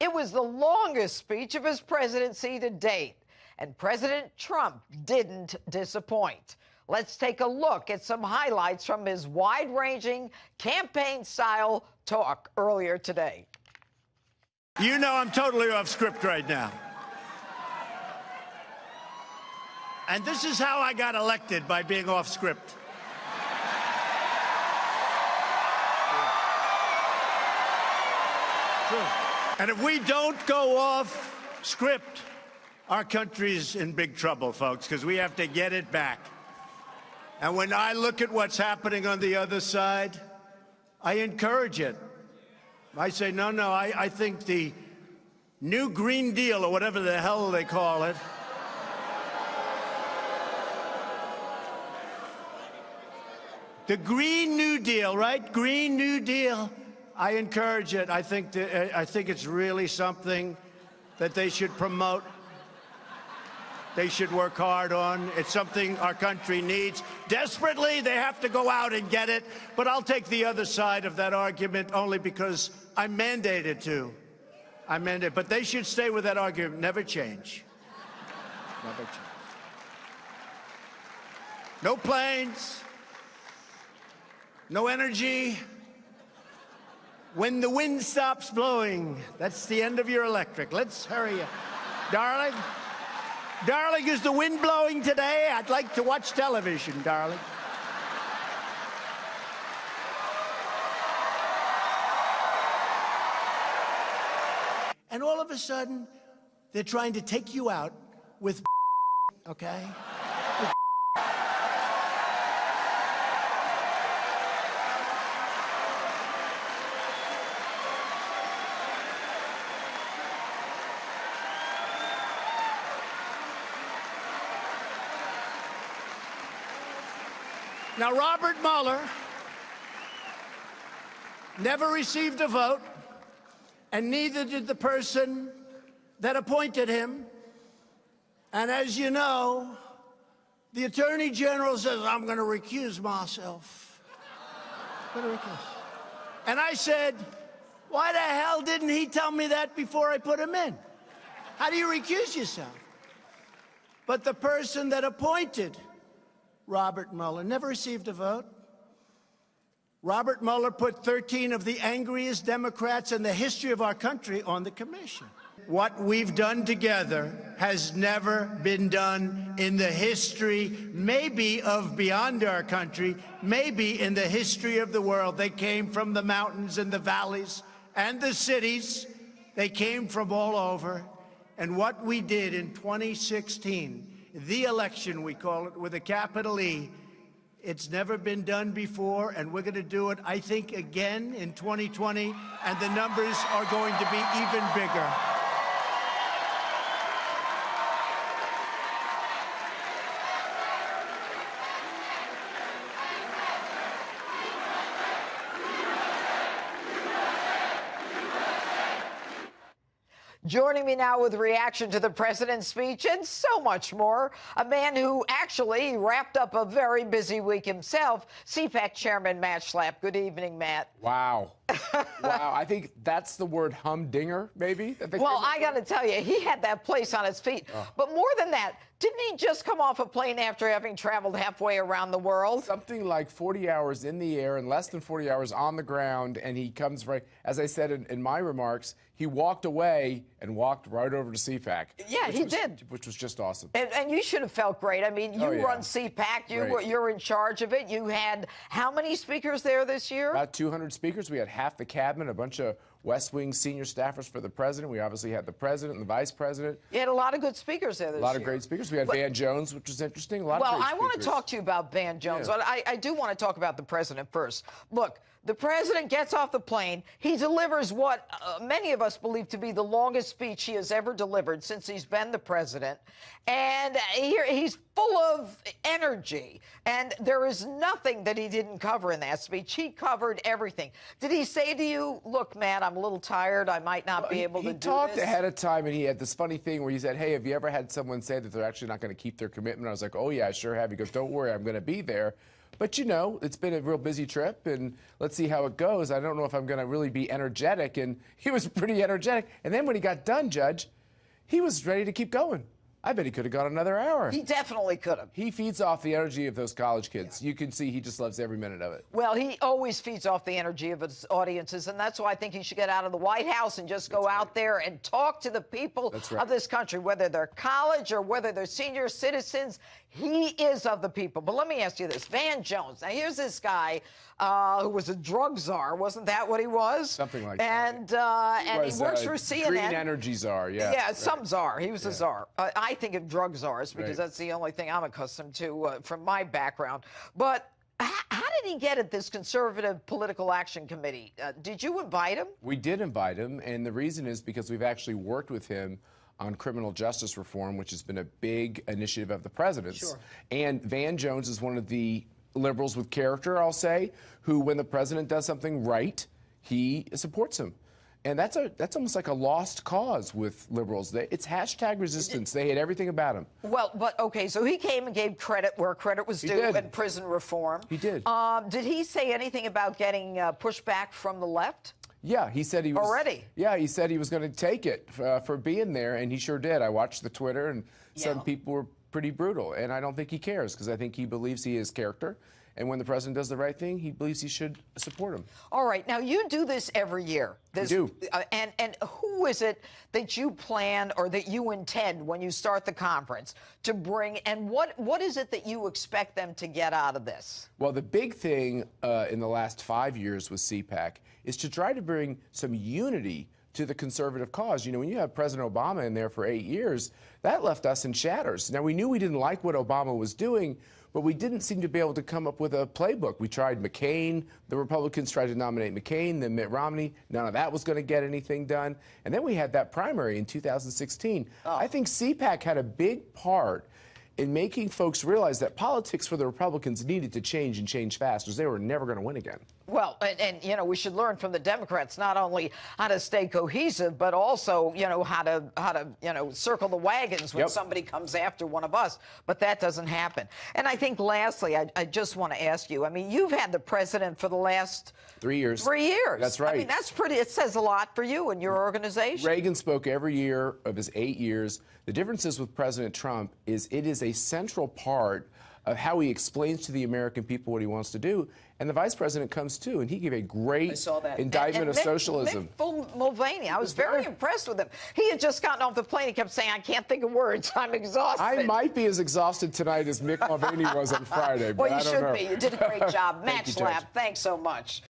It was the longest speech of his presidency to date, and President Trump didn't disappoint. Let's take a look at some highlights from his wide-ranging campaign-style talk earlier today. You know I'm totally off script right now. And this is how I got elected, by being off script. True. And if we don't go off script, our country's in big trouble, folks, because we have to get it back. And when I look at what's happening on the other side, I encourage it. I say, no, I think the new Green Deal, or whatever the hell they call it, the Green New Deal, right? Green New Deal. I encourage it. I think it's really something that they should promote. They should work hard on. It's something our country needs desperately. They have to go out and get it. But I'll take the other side of that argument only because I'm mandated to. I'm mandated. But they should stay with that argument. Never change. Never change. No planes. No energy. When the wind stops blowing, that's the end of your electric. Let's hurry up. Darling? Darling, is the wind blowing today? I'd like to watch television, darling. And all of a sudden, they're trying to take you out with okay? Now, Robert Mueller never received a vote, and neither did the person that appointed him. And as you know, the Attorney General says, I'm going to recuse myself. I'm going to recuse. And I said, why the hell didn't he tell me that before I put him in? How do you recuse yourself? But the person that appointed Robert Mueller never received a vote. Robert Mueller put 13 of the angriest Democrats in the history of our country on the commission. What we've done together has never been done in the history, maybe of beyond our country, maybe in the history of the world. They came from the mountains and the valleys and the cities. They came from all over. And what we did in 2016, the election, we call it, with a capital E, it's never been done before, and we're going to do it, I think, again in 2020, and the numbers are going to be even bigger. Joining me now with reaction to the president's speech and so much more, a man who actually wrapped up a very busy week himself, CPAC Chairman Matt Schlapp. Good evening, Matt. Wow. Wow. I think that's the word humdinger, maybe. Well, I got to tell you, he had that place on his feet. Oh. But more than that, didn't he just come off a plane after having traveled halfway around the world? Something like 40 hours in the air and less than 40 hours on the ground, and he comes right, as I said in my remarks, he walked away and walked right over to CPAC. Yeah, he did. Which was just awesome. And you should have felt great. I mean, you run CPAC. You're in charge of it. You had how many speakers there this year? About 200 speakers. We had half the cabinet, a bunch of West Wing senior staffers for the president. We obviously had the president and the vice president. You had a lot of good speakers there this year. A lot of great speakers. We had Van Jones, which was interesting. Well, I want to talk to you about Van Jones, but I do want to talk about the president first. Look, the president gets off the plane. He delivers what many of us believe to be the longest speech he has ever delivered since he's been the president. And he's full of energy. And there is nothing that he didn't cover in that speech. He covered everything. Did he say to you, look, Matt, I'm a little tired. I might not be able to do this? He talked ahead of time, and he had this funny thing where he said, hey, have you ever had someone say that they're actually not going to keep their commitment? I was like, oh, yeah, I sure have. He goes, don't worry, I'm going to be there. But, you know, it's been a real busy trip, and let's see how it goes. I don't know if I'm going to really be energetic, and he was pretty energetic. And then when he got done, Judge, he was ready to keep going. I bet he could have gone another hour. He definitely could have. He feeds off the energy of those college kids. You can see he just loves every minute of it. Well, he always feeds off the energy of his audiences, and that's why I think he should get out of the White House and just go out there and talk to the people of this country, whether they're college or whether they're senior citizens. He is of the people. But let me ask you this. Van Jones. Now, here's this guy who was a drug czar. Wasn't that what he was? Something like that. And he works for CNN. Green energy czar, yeah. Yeah, some czar. He was a czar. I think of drug czars because that's the only thing I'm accustomed to from my background. But how did he get at this conservative political action committee? Did you invite him? We did invite him, and the reason is because we've actually worked with him on criminal justice reform, which has been a big initiative of the president's. Sure. And Van Jones is one of the liberals with character, I'll say, who, when the president does something right, he supports him. And that's almost like a lost cause with liberals. It's hashtag resistance. They hate everything about him. Well, but okay, so he came and gave credit where credit was due in prison reform. He did. Did he say anything about getting pushback from the left? Yeah, he said he was already. Yeah, he said he was going to take it for being there, and he sure did. I watched the Twitter, and some people were pretty brutal, and I don't think he cares because I think he believes he is character. And when the president does the right thing, he believes he should support him. All right. Now, you do this every year. We do. And who is it that you plan or that you intend when you start the conference to bring? And what is it that you expect them to get out of this? Well, the big thing in the last 5 years with CPAC is to try to bring some unity to the conservative cause. You know, when you have President Obama in there for 8 years, that left us in shatters. Now, we knew we didn't like what Obama was doing, but we didn't seem to be able to come up with a playbook. We tried McCain. The Republicans tried to nominate McCain, then Mitt Romney. None of that was going to get anything done. And then we had that primary in 2016. I think CPAC had a big part in making folks realize that politics for the Republicans needed to change and change fast, because they were never going to win again. Well, and you know, we should learn from the Democrats not only how to stay cohesive, but also, you know, how to circle the wagons when somebody comes after one of us. But that doesn't happen. And I think, lastly, I just want to ask you. I mean, you've had the president for the last 3 years. 3 years. That's right. I mean, that's pretty. It says a lot for you and your organization. Reagan spoke every year of his 8 years. The difference is with President Trump is it is a central part of how he explains to the American people what he wants to do. And the vice president comes too, and he gave a great indictment of socialism. Mick Mulvaney, I was very impressed with him. He had just gotten off the plane. He kept saying, "I can't think of words. I'm exhausted." I might be as exhausted tonight as Mick Mulvaney was on Friday. Well, but you should be. You did a great job. Match Thank you, lab. Thanks so much.